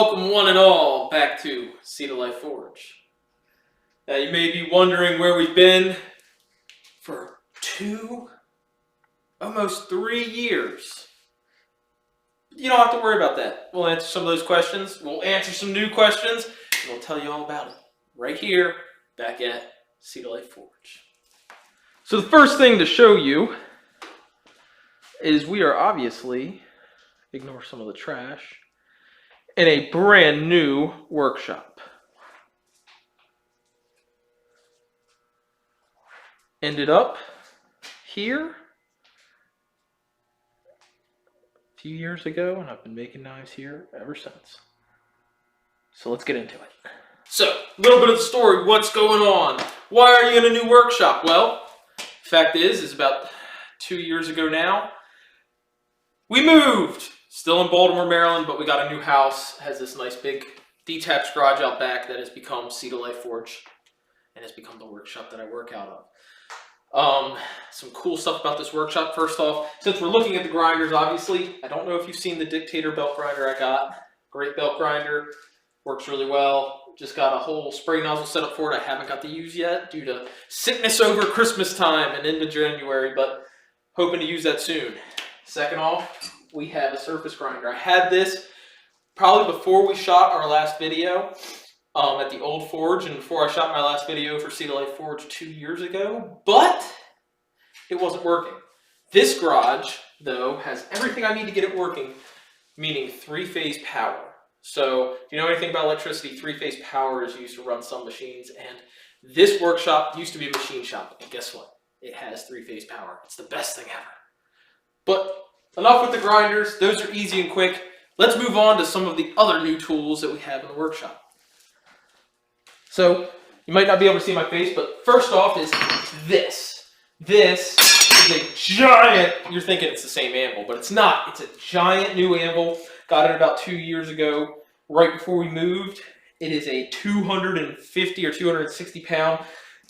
Welcome one and all back to SOLF Forge. Now you may be wondering where we've been for almost 3 years. You don't have to worry about that. We'll answer some of those questions. We'll answer some new questions, and we'll tell you all about it right here, back at SOLF Forge. So the first thing to show you is we are obviously, ignore some of the trash, in a brand new workshop. Ended up here a few years ago, and I've been making knives here ever since. So let's get into it. So, a little bit of the story, what's going on? Why are you in a new workshop? Well, fact is about 2 years ago now, we moved. Still in Baltimore, Maryland, but we got a new house. It has this nice big detached garage out back that has become SOLF Forge and has become the workshop that I work out of. Some cool stuff about this workshop. First off, since we're looking at the grinders, obviously, I don't know if you've seen the Dictator belt grinder I got. Great belt grinder, works really well. Just got a whole spray nozzle set up for it I haven't got to use yet due to sickness over Christmas time and into January, but hoping to use that soon. Second off, we have a surface grinder. I had this probably before we shot our last video at the old forge and before I shot my last video for SOLF Forge 2 years ago, but it wasn't working. This garage, though, has everything I need to get it working, meaning 3-phase power. So if you know anything about electricity, 3-phase power is used to run some machines, and this workshop used to be a machine shop, and guess what? It has 3-phase power. It's the best thing ever. But enough with the grinders. Those are easy and quick. Let's move on to some of the other new tools that we have in the workshop. So you might not be able to see my face, but first off is this. This is a giant, you're thinking it's the same anvil, but it's not. It's a giant new anvil. Got it about 2 years ago, right before we moved. It is a 250 or 260 pound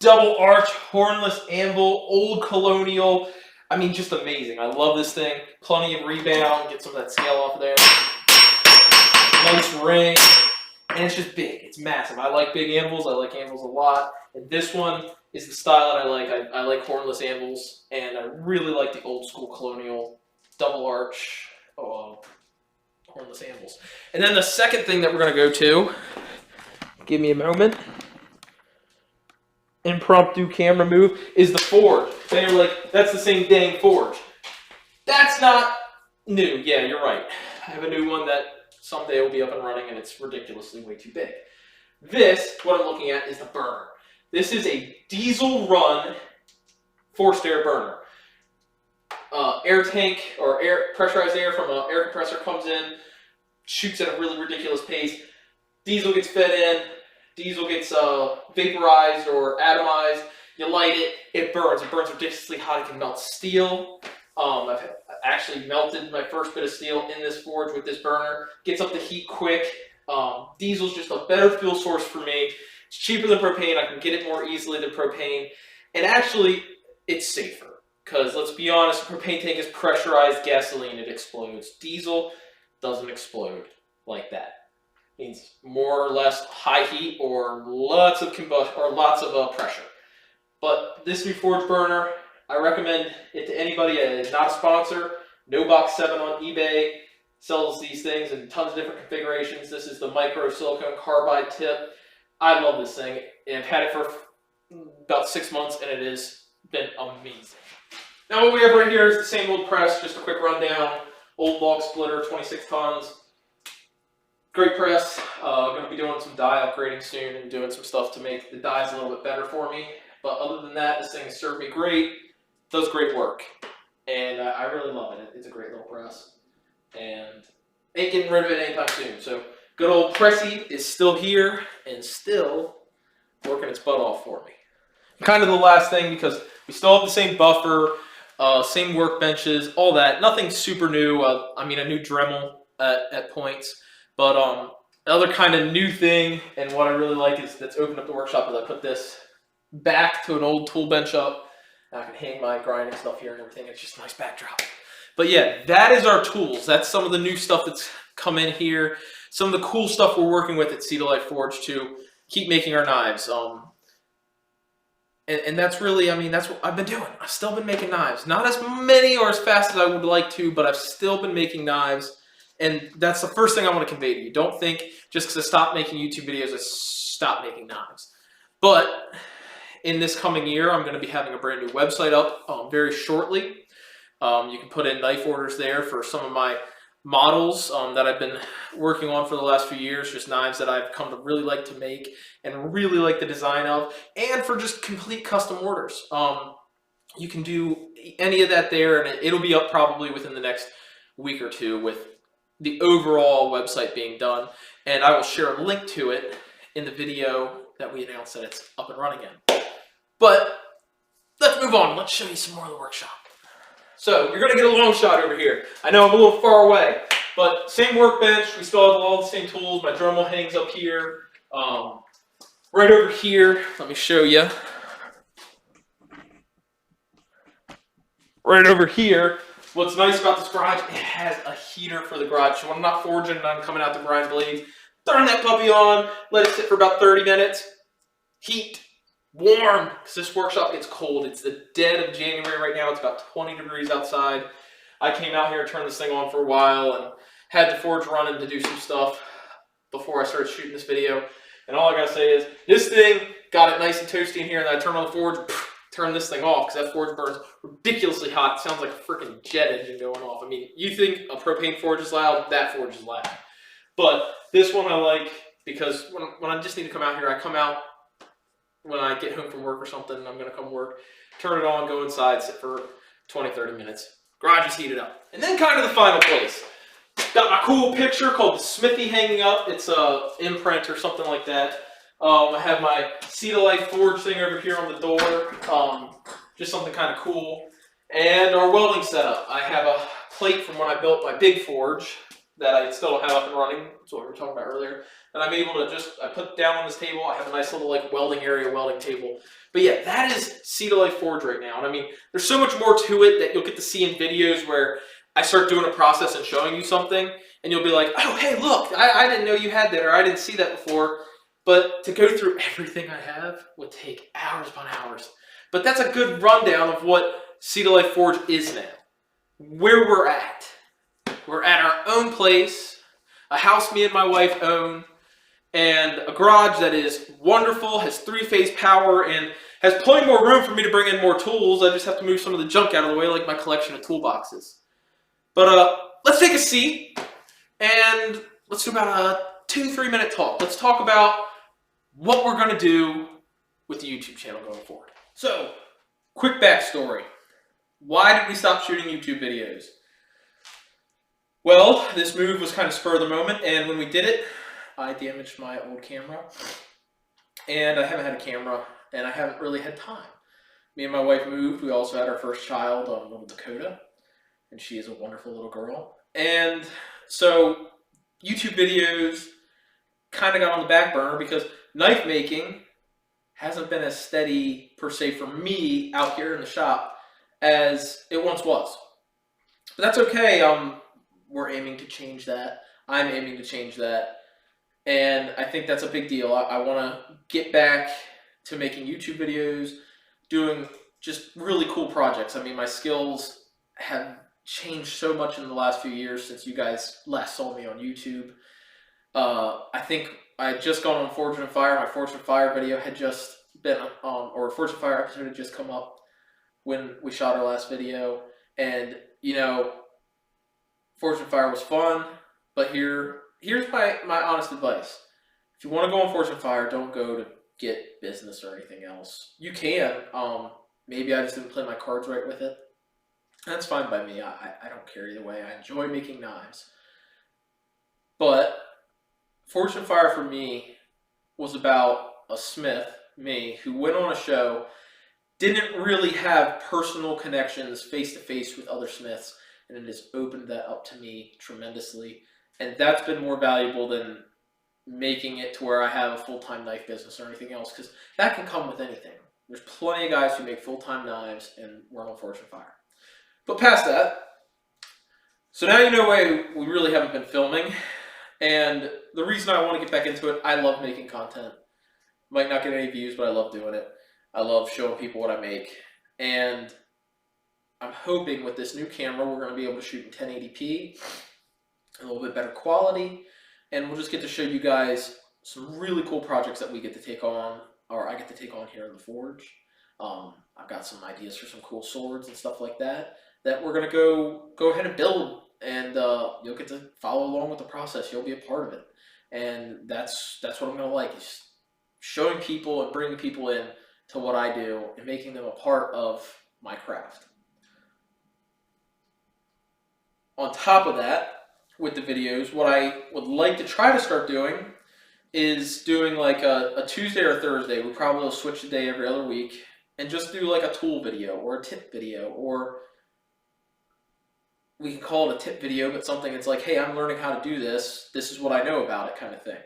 double arch hornless anvil, old colonial. I mean, just amazing. I love this thing. Plenty of rebound. Get some of that scale off of there. Nice ring. And it's just big. It's massive. I like big anvils. I like anvils a lot. And this one is the style that I like. I like hornless anvils. And I really like the old school colonial double arch hornless anvils. And then the second thing that we're going to go to, give me a moment, impromptu camera move, is the forge. So you're like, that's the same dang forge. That's not new. Yeah, you're right. I have a new one that someday will be up and running, and it's ridiculously way too big. This, what I'm looking at, is the burner. This is a diesel run forced air burner. Air tank or pressurized air from an air compressor comes in, shoots at a really ridiculous pace. Diesel gets fed in. Diesel gets vaporized or atomized. You light it, it burns. It burns ridiculously hot. It can melt steel. I've actually melted my first bit of steel in this forge with this burner. Gets up the heat quick. Diesel's just a better fuel source for me. It's cheaper than propane. I can get it more easily than propane. And actually, it's safer. Because let's be honest, a propane tank is pressurized gasoline. It explodes. Diesel doesn't explode like that. Means more or less high heat or lots of combustion or lots of pressure. But this new forge burner, I recommend it to anybody. It's not a sponsor. No Box 7 on eBay sells these things in tons of different configurations. This is the micro silicone carbide tip. I love this thing. And I've had it for about 6 months, and it has been amazing. Now what we have right here is the same old press. Just a quick rundown. Old log splitter, 26 tons. Great press. Going to be doing some die upgrading soon and doing some stuff to make the dies a little bit better for me. But other than that, this thing has served me great. Does great work. And I really love it. It's a great little press. And ain't getting rid of it anytime soon. So good old Pressy is still here and still working its butt off for me. Kind of the last thing, because we still have the same buffer, same workbenches, all that. Nothing super new. I mean, a new Dremel at points. But another kind of new thing, and what I really like is that's opened up the workshop, is I put this back to an old tool bench up. And I can hang my grinding stuff here and everything. It's just a nice backdrop. But yeah, that is our tools. That's some of the new stuff that's come in here. some of the cool stuff we're working with at Sea to Life Forge to keep making our knives. And that's really, I mean, that's what I've been doing. I've still been making knives. Not as many or as fast as I would like to, but I've still been making knives. And that's the first thing I want to convey to you. Don't think just because I stopped making YouTube videos, I stopped making knives. But in this coming year, I'm going to be having a brand new website up very shortly. You can put in knife orders there for some of my models that I've been working on for the last few years, just knives that I've come to really like to make and really like the design of, and for just complete custom orders. You can do any of that there, and it'll be up probably within the next week or two with the overall website being done, and I will share a link to it in the video that we announced that it's up and running in. But let's move on. Let's show you some more of the workshop. So you're going to get a long shot over here. I know I'm a little far away, but same workbench. We still have all the same tools. My Dremel hangs up here. Right over here, let me show you. Right over here, what's nice about this garage, it has a heater for the garage. So when I'm not forging and I'm coming out to grind blades, turn that puppy on, let it sit for about 30 minutes. Heat. Warm, because this workshop gets cold. It's the dead of January right now. It's about 20 degrees outside. I came out here and turned this thing on for a while and had the forge running to do some stuff before I started shooting this video. And all I gotta say is, this thing got it nice and toasty in here, and then I turned on the forge, turn this thing off, because that forge burns ridiculously hot. It sounds like a freaking jet engine going off. I mean, you think a propane forge is loud, that forge is loud. But this one I like, because when I just need to come out here, I come out when I get home from work or something, and I'm going to come work, turn it on, go inside, sit for 20, 30 minutes. Garage is heated up. And then kind of the final place. Got my cool picture called the Smithy hanging up. It's a imprint or something like that. I have my Sea to Life Forge thing over here on the door. Just something kind of cool. And our welding setup. I have a plate from when I built my big forge that I still don't have up and running. That's what we were talking about earlier. And I'm able to I put it down on this table. I have a nice little like welding area, welding table. But yeah, that is Sea to Life Forge right now. And I mean, there's so much more to it that you'll get to see in videos where I start doing a process and showing you something, and you'll be like, oh, hey, look, I didn't know you had that, or I didn't see that before. But to go through everything I have would take hours upon hours. But that's a good rundown of what Sea to Life Forge is now. Where we're at. We're at our own place, a house me and my wife own, and a garage that is wonderful, has 3-phase power, and has plenty more room for me to bring in more tools. I just have to move some of the junk out of the way, like my collection of toolboxes. But let's take a seat, and let's do about a 2-3 minute talk. Let's talk about what we're going to do with the YouTube channel going forward. So, quick backstory. Why did we stop shooting YouTube videos? Well, this move was kind of spur of the moment, and when we did it, I damaged my old camera, and I haven't had a camera, and I haven't really had time. Me and my wife moved. We also had our first child, little Dakota, and she is a wonderful little girl. And so YouTube videos kind of got on the back burner because knife making hasn't been as steady, per se, for me out here in the shop as it once was. But that's okay. We're aiming to change that. I'm aiming to change that. And I think that's a big deal. I want to get back to making YouTube videos, doing just really cool projects. I mean, my skills have changed so much in the last few years since you guys last saw me on YouTube. I think I had just gone on Forge and Fire. My Forge and Fire video had just been or Forge and Fire episode had just come up when we shot our last video. And, you know, Forge and Fire was fun, but here's my honest advice. If you want to go on Forge and Fire, don't go to get business or anything else. You can. Maybe I just didn't play my cards right with it. That's fine by me. I don't care either way. I enjoy making knives. But Forge and Fire for me was about a smith, me, who went on a show, didn't really have personal connections face-to-face with other smiths, and it has opened that up to me tremendously. And that's been more valuable than making it to where I have a full-time knife business or anything else, because that can come with anything. There's plenty of guys who make full-time knives and run on Forge and Fire. But past that, so now you know why we really haven't been filming. And the reason I want to get back into it, I love making content. Might not get any views, but I love doing it. I love showing people what I make. And I'm hoping with this new camera, we're going to be able to shoot in 1080p, a little bit better quality, and we'll just get to show you guys some really cool projects that we get to take on, or I get to take on here in the Forge. I've got some ideas for some cool swords and stuff like that we're going to go ahead and build, and you'll get to follow along with the process. You'll be a part of it, and that's what I'm going to like, is showing people and bringing people in to what I do and making them a part of my craft. On top of that, with the videos, what I would like to try to start doing is doing like a Tuesday or a Thursday. We probably will switch the day every other week and just do like a tool video or a tip video, or we can call it a tip video, but something that's like, hey, I'm learning how to do this. This is what I know about it, kind of thing.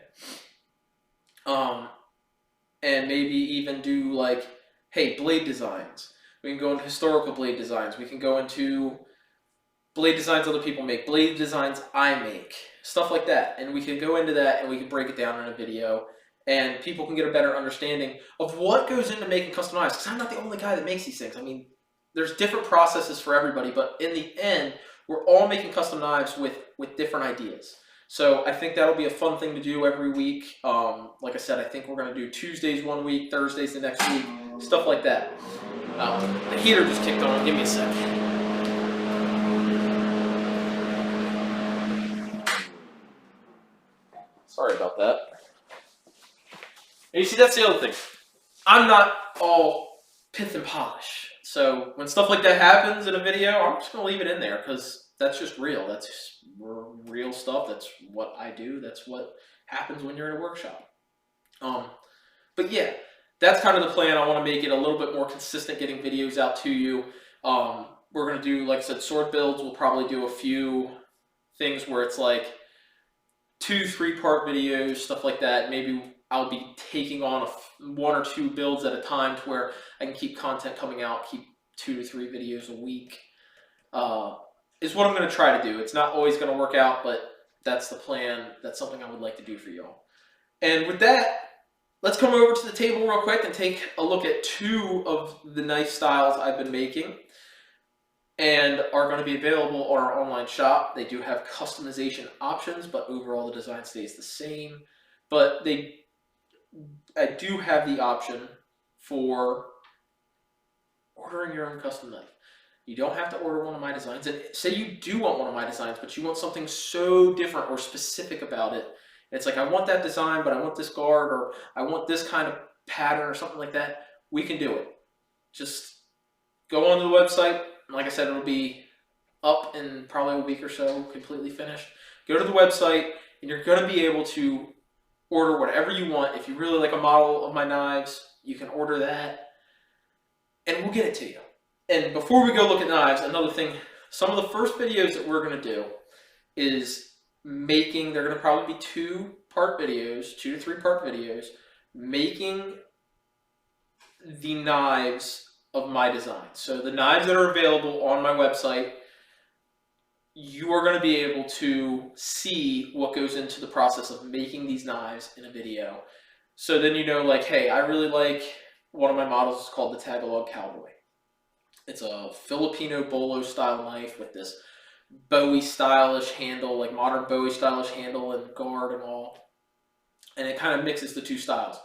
And maybe even do like, hey, blade designs. We can go into historical blade designs. We can go into blade designs other people make, blade designs I make, stuff like that. And we can go into that and we can break it down in a video, and people can get a better understanding of what goes into making custom knives. Because I'm not the only guy that makes these things. I mean, there's different processes for everybody, but in the end, we're all making custom knives with different ideas. So I think that'll be a fun thing to do every week. Like I said, I think we're going to do Tuesdays one week, Thursdays the next week, stuff like that. The heater just kicked on. Give me a sec. Sorry about that. And you see, that's the other thing. I'm not all pith and polish. So when stuff like that happens in a video, I'm just going to leave it in there because that's just real. That's real stuff. That's what I do. That's what happens when you're in a workshop. But yeah, that's kind of the plan. I want to make it a little bit more consistent, getting videos out to you. We're going to do, like I said, sword builds. We'll probably do a few things where it's like 2-3 part videos, stuff like that. Maybe I'll be taking on 1 or 2 builds at a time to where I can keep content coming out, keep 2 to 3 videos a week. Is what I'm going to try to do. It's not always going to work out, but that's the plan. That's something I would like to do for y'all. And with that, let's come over to the table real quick and take a look at 2 of the knife styles I've been making and are going to be available on our online shop. They do have customization options, but overall the design stays the same. But I do have the option for ordering your own custom knife. You don't have to order one of my designs. And say you do want one of my designs, but you want something so different or specific about it. It's like, I want that design, but I want this guard, or I want this kind of pattern or something like that. We can do it. Just go onto the website. Like I said, it'll be up in probably a week or so, completely finished. Go to the website, and you're going to be able to order whatever you want. If you really like a model of my knives, you can order that, and we'll get it to you. And before we go look at knives, another thing, some of the first videos that we're going to do is making, they're going to probably be 2-part videos, 2 to 3 part videos, making the knives of my design. So the knives that are available on my website, you are going to be able to see what goes into the process of making these knives in a video. So then you know, like, hey, I really like one of my models is called the Tagalog Cowboy. It's a Filipino bolo style knife with this Bowie stylish handle, like modern Bowie stylish handle and guard and all. And it kind of mixes the 2 styles.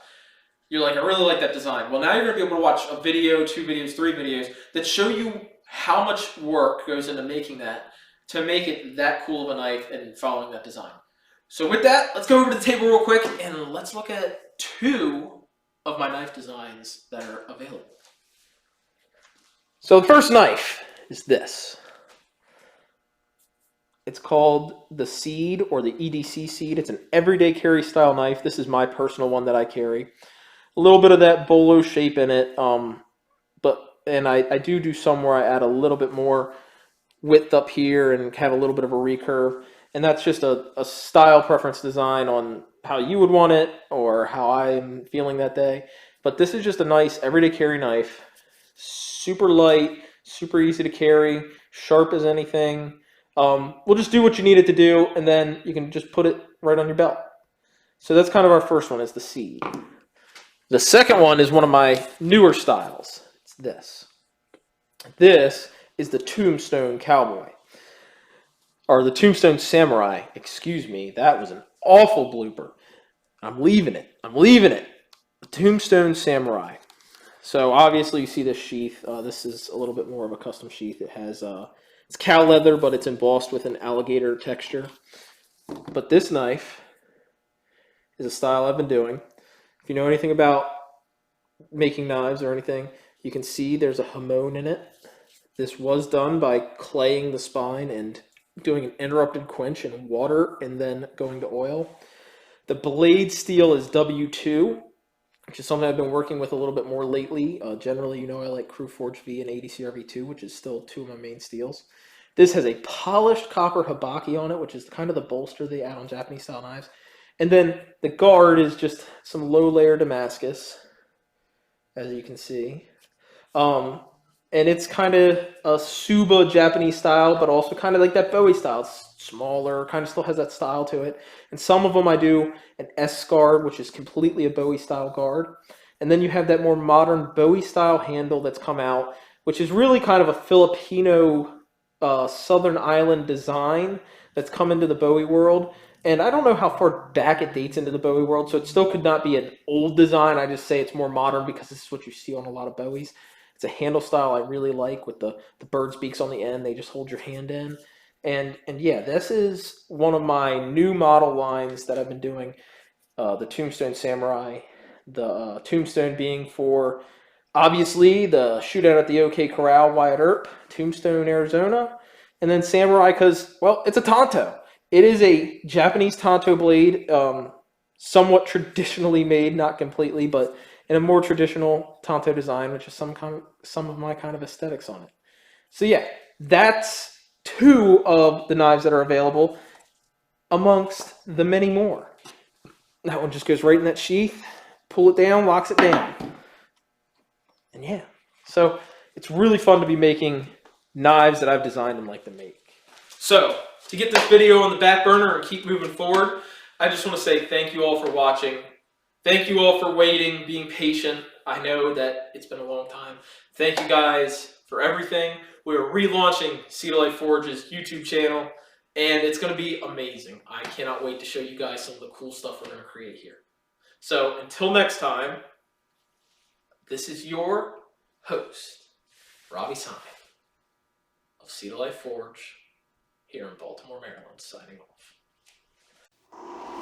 You're like, I really like that design. Well, now you're going to be able to watch a video, 2 videos, 3 videos that show you how much work goes into making that to make it that cool of a knife and following that design. So with that, let's go over to the table real quick and let's look at 2 of my knife designs that are available. So the first knife is this. It's called the Seed, or the EDC Seed. It's an everyday carry style knife. This is my personal one that I carry. A little bit of that bolo shape in it, and I do some where I add a little bit more width up here and have a little bit of a recurve. And that's just a style preference design on how you would want it or how I'm feeling that day. But this is just a nice everyday carry knife. Super light, super easy to carry, sharp as anything. We'll just do what you need it to do, and then you can just put it right on your belt. So that's kind of our first one, is the Seed. The second one is one of my newer styles. It's this. This is the Tombstone Cowboy. Or the Tombstone Samurai. Excuse me, that was an awful blooper. I'm leaving it. The Tombstone Samurai. So obviously you see this sheath. This is a little bit more of a custom sheath. It has it's cow leather, but it's embossed with an alligator texture. But this knife is a style I've been doing. If you know anything about making knives or anything, you can see there's a hamon in it. This was done by claying the spine and doing an interrupted quench in water and then going to oil. The blade steel is W2, which is something I've been working with a little bit more lately. Generally, you know, I like Crew Forge V and ADCR V2, which is still two of my main steels. This has a polished copper hibaki on it, which is kind of the bolster they add on Japanese style knives. And then the guard is just some low layer Damascus, as you can see. And it's kind of a Suba Japanese style, but also kind of like that Bowie style. It's smaller, kind of still has that style to it. And some of them I do an S guard, which is completely a Bowie style guard. And then you have that more modern Bowie style handle that's come out, which is really kind of a Filipino Southern Island design that's come into the Bowie world. And I don't know how far back it dates into the Bowie world, so it still could not be an old design. I just say it's more modern because this is what you see on a lot of Bowies. It's a handle style I really like with the bird's beaks on the end. They just hold your hand in. And yeah, this is one of my new model lines that I've been doing. The Tombstone Samurai. The Tombstone being for, obviously, the shootout at the OK Corral, Wyatt Earp, Tombstone, Arizona. And then Samurai because, well, it's a Tonto. It is a Japanese Tonto blade, somewhat traditionally made, not completely, but in a more traditional Tonto design, which is some of my kind of aesthetics on it. So yeah, that's two of the knives that are available amongst the many more. That one just goes right in that sheath, pull it down, locks it down. And yeah, so it's really fun to be making knives that I've designed and like to make. So to get this video on the back burner and keep moving forward, I just want to say thank you all for watching. Thank you all for waiting, being patient. I know that it's been a long time. Thank you guys for everything. We're relaunching Sea to Life Forge's YouTube channel, and it's going to be amazing. I cannot wait to show you guys some of the cool stuff we're going to create here. So until next time, this is your host, Robbie Simon of Sea to Life Forge here in Baltimore, Maryland, signing off.